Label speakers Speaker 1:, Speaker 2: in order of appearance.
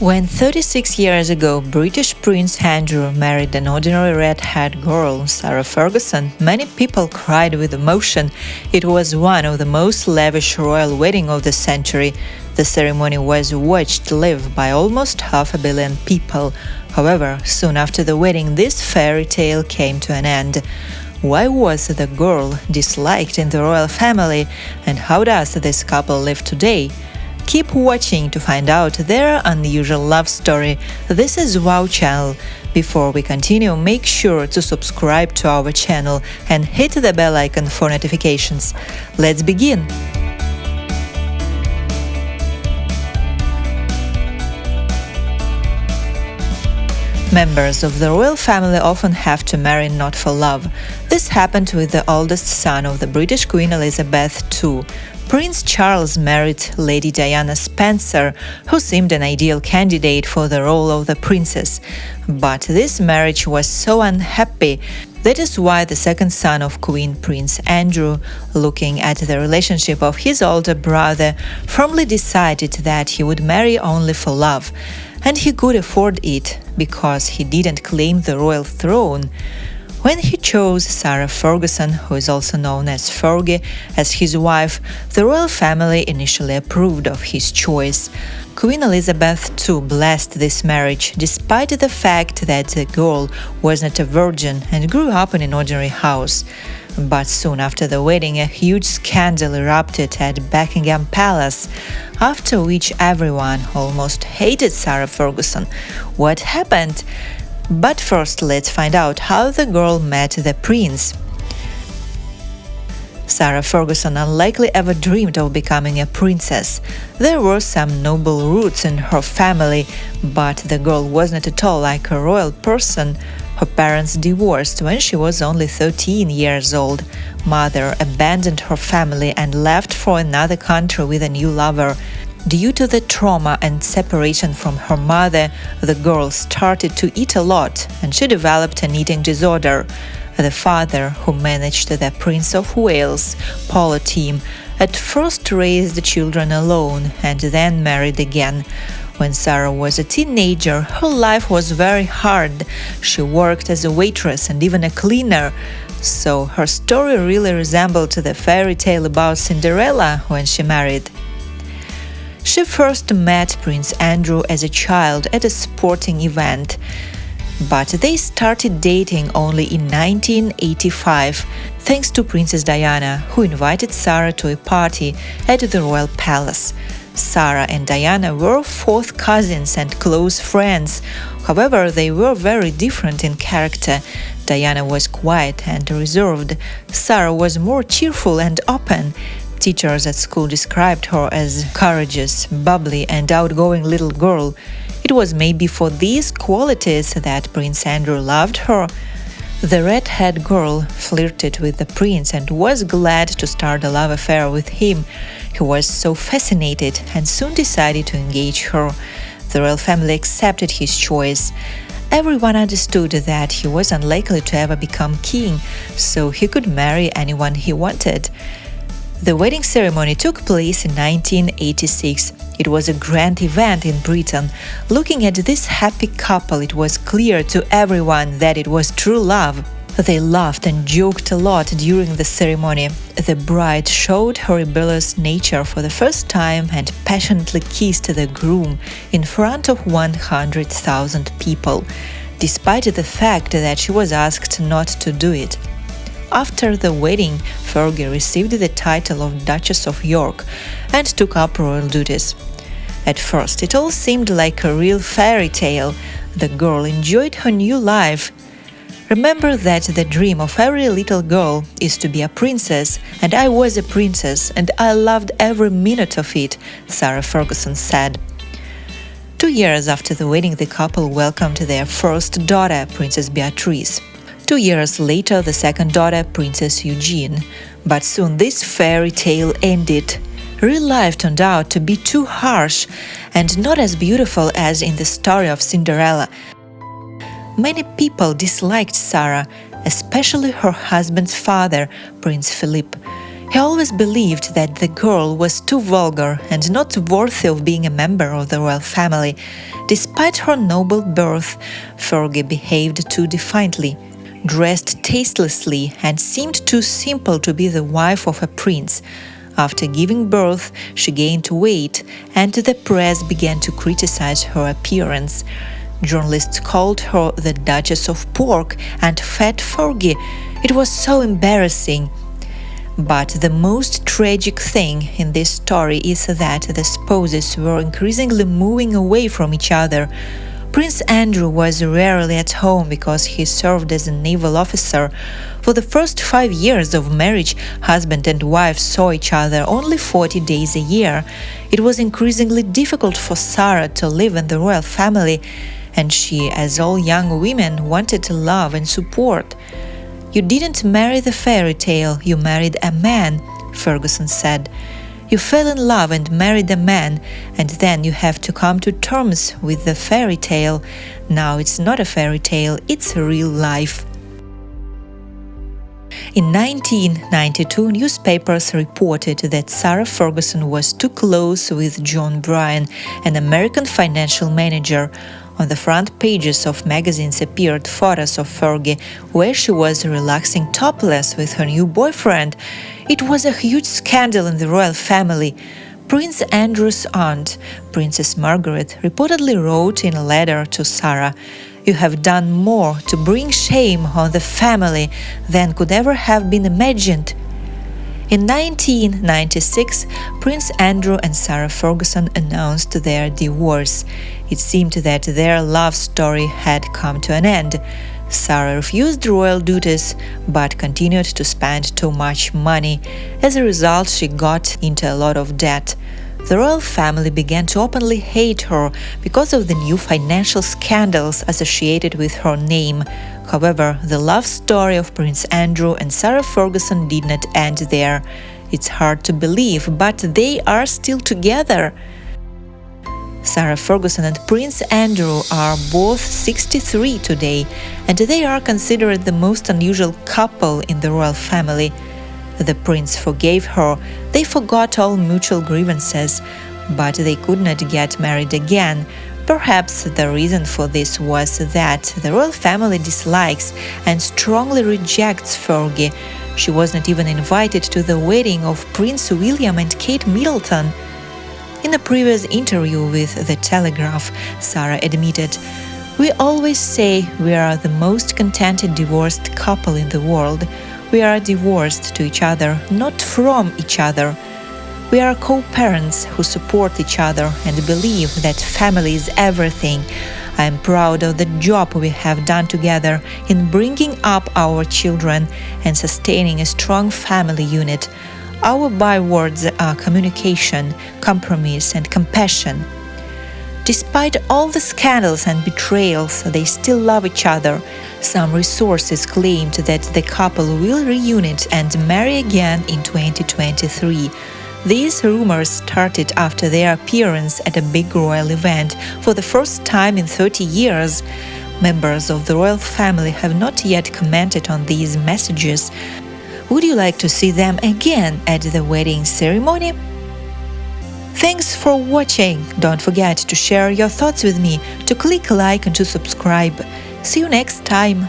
Speaker 1: When 36 years ago British Prince Andrew married an ordinary red-haired girl, Sarah Ferguson, many people cried with emotion. It was one of the most lavish royal weddings of the century. The ceremony was watched live by almost 500 million people. However, soon after the wedding, this fairy tale came to an end. Why was the girl disliked in the royal family, and how does this couple live today? Keep watching to find out their unusual love story. This is Wow Channel. Before we continue, make sure to subscribe to our channel and hit the bell icon for notifications. Let's begin! Members of the royal family often have to marry not for love. This happened with the oldest son of the British Queen Elizabeth II. Prince Charles married Lady Diana Spencer, who seemed an ideal candidate for the role of the princess. But this marriage was so unhappy. That is why the second son of Queen, Prince Andrew, looking at the relationship of his older brother, firmly decided that he would marry only for love. And he could afford it, because he didn't claim the royal throne. When he chose Sarah Ferguson, who is also known as Fergie, as his wife, the royal family initially approved of his choice. Queen Elizabeth II blessed this marriage, despite the fact that the girl was not a virgin and grew up in an ordinary house. But soon after the wedding, a huge scandal erupted at Buckingham Palace, after which everyone almost hated Sarah Ferguson. What happened? But first, let's find out how the girl met the prince. Sarah Ferguson unlikely ever dreamed of becoming a princess. There were some noble roots in her family, but the girl was not at all like a royal person. Her parents divorced when she was only 13 years old. Mother abandoned her family and left for another country with a new lover. Due to the trauma and separation from her mother, the girl started to eat a lot, and she developed an eating disorder. The father, who managed the Prince of Wales polo team, at first raised the children alone and then married again. When Sarah was a teenager, her life was very hard. She worked as a waitress and even a cleaner. So her story really resembled the fairy tale about Cinderella when she married. She first met Prince Andrew as a child at a sporting event, but they started dating only in 1985, thanks to Princess Diana, who invited Sarah to a party at the royal palace. Sarah and Diana were fourth cousins and close friends. However, they were very different in character. Diana was quiet and reserved. Sarah was more cheerful and open. Teachers at school described her as courageous, bubbly, and outgoing little girl. It was maybe for these qualities that Prince Andrew loved her. The red-haired girl flirted with the prince and was glad to start a love affair with him. He was so fascinated and soon decided to engage her. The royal family accepted his choice. Everyone understood that he was unlikely to ever become king, so he could marry anyone he wanted. The wedding ceremony took place in 1986. It was a grand event in Britain. Looking at this happy couple, it was clear to everyone that it was true love. They laughed and joked a lot during the ceremony. The bride showed her rebellious nature for the first time and passionately kissed the groom in front of 100,000 people, despite the fact that she was asked not to do it. After the wedding, Fergie received the title of Duchess of York and took up royal duties. At first, it all seemed like a real fairy tale. The girl enjoyed her new life. Remember that the dream of every little girl is to be a princess, and I was a princess, and I loved every minute of it, Sarah Ferguson said. 2 years after the wedding, the couple welcomed their first daughter, Princess Beatrice. 2 years later, the second daughter, Princess Eugenie. But soon this fairy tale ended. Real life turned out to be too harsh and not as beautiful as in the story of Cinderella. Many people disliked Sarah, especially her husband's father, Prince Philip. He always believed that the girl was too vulgar and not worthy of being a member of the royal family. Despite her noble birth, Fergie behaved too defiantly, dressed tastelessly, and seemed too simple to be the wife of a prince. After giving birth, she gained weight, and the press began to criticize her appearance. Journalists called her the Duchess of Pork and Fat Fergie. It was so embarrassing. But the most tragic thing in this story is that the spouses were increasingly moving away from each other. Prince Andrew was rarely at home because he served as a naval officer. For the first 5 years of marriage, husband and wife saw each other only 40 days a year. It was increasingly difficult for Sarah to live in the royal family, and she, as all young women, wanted love and support. "You didn't marry the fairy tale, you married a man," Ferguson said. "You fell in love and married a man, and then you have to come to terms with the fairy tale. Now it's not a fairy tale, it's real life." In 1992, newspapers reported that Sarah Ferguson was too close with John Bryan, an American financial manager. On the front pages of magazines appeared photos of Fergie, where she was relaxing topless with her new boyfriend. It was a huge scandal in the royal family. Prince Andrew's aunt, Princess Margaret, reportedly wrote in a letter to Sarah, "You have done more to bring shame on the family than could ever have been imagined." In 1996, Prince Andrew and Sarah Ferguson announced their divorce. It seemed that their love story had come to an end. Sarah refused royal duties but continued to spend too much money. As a result, she got into a lot of debt. The royal family began to openly hate her because of the new financial scandals associated with her name. However, the love story of Prince Andrew and Sarah Ferguson did not end there. It's hard to believe, but they are still together. Sarah Ferguson and Prince Andrew are both 63 today, and they are considered the most unusual couple in the royal family. The prince forgave her, they forgot all mutual grievances, but they could not get married again. Perhaps the reason for this was that the royal family dislikes and strongly rejects Fergie. She was not even invited to the wedding of Prince William and Kate Middleton. In a previous interview with The Telegraph, Sarah admitted, "We always say we are the most contented divorced couple in the world. We are divorced to each other, not from each other. We are co-parents who support each other and believe that family is everything. I am proud of the job we have done together in bringing up our children and sustaining a strong family unit. Our bywords are communication, compromise, and compassion." Despite all the scandals and betrayals, they still love each other. Some resources claimed that the couple will reunite and marry again in 2023. These rumors started after their appearance at a big royal event for the first time in 30 years. Members of the royal family have not yet commented on these messages. Would you like to see them again at the wedding ceremony? Thanks for watching. Don't forget to share your thoughts with me, to click like and to subscribe. See you next time.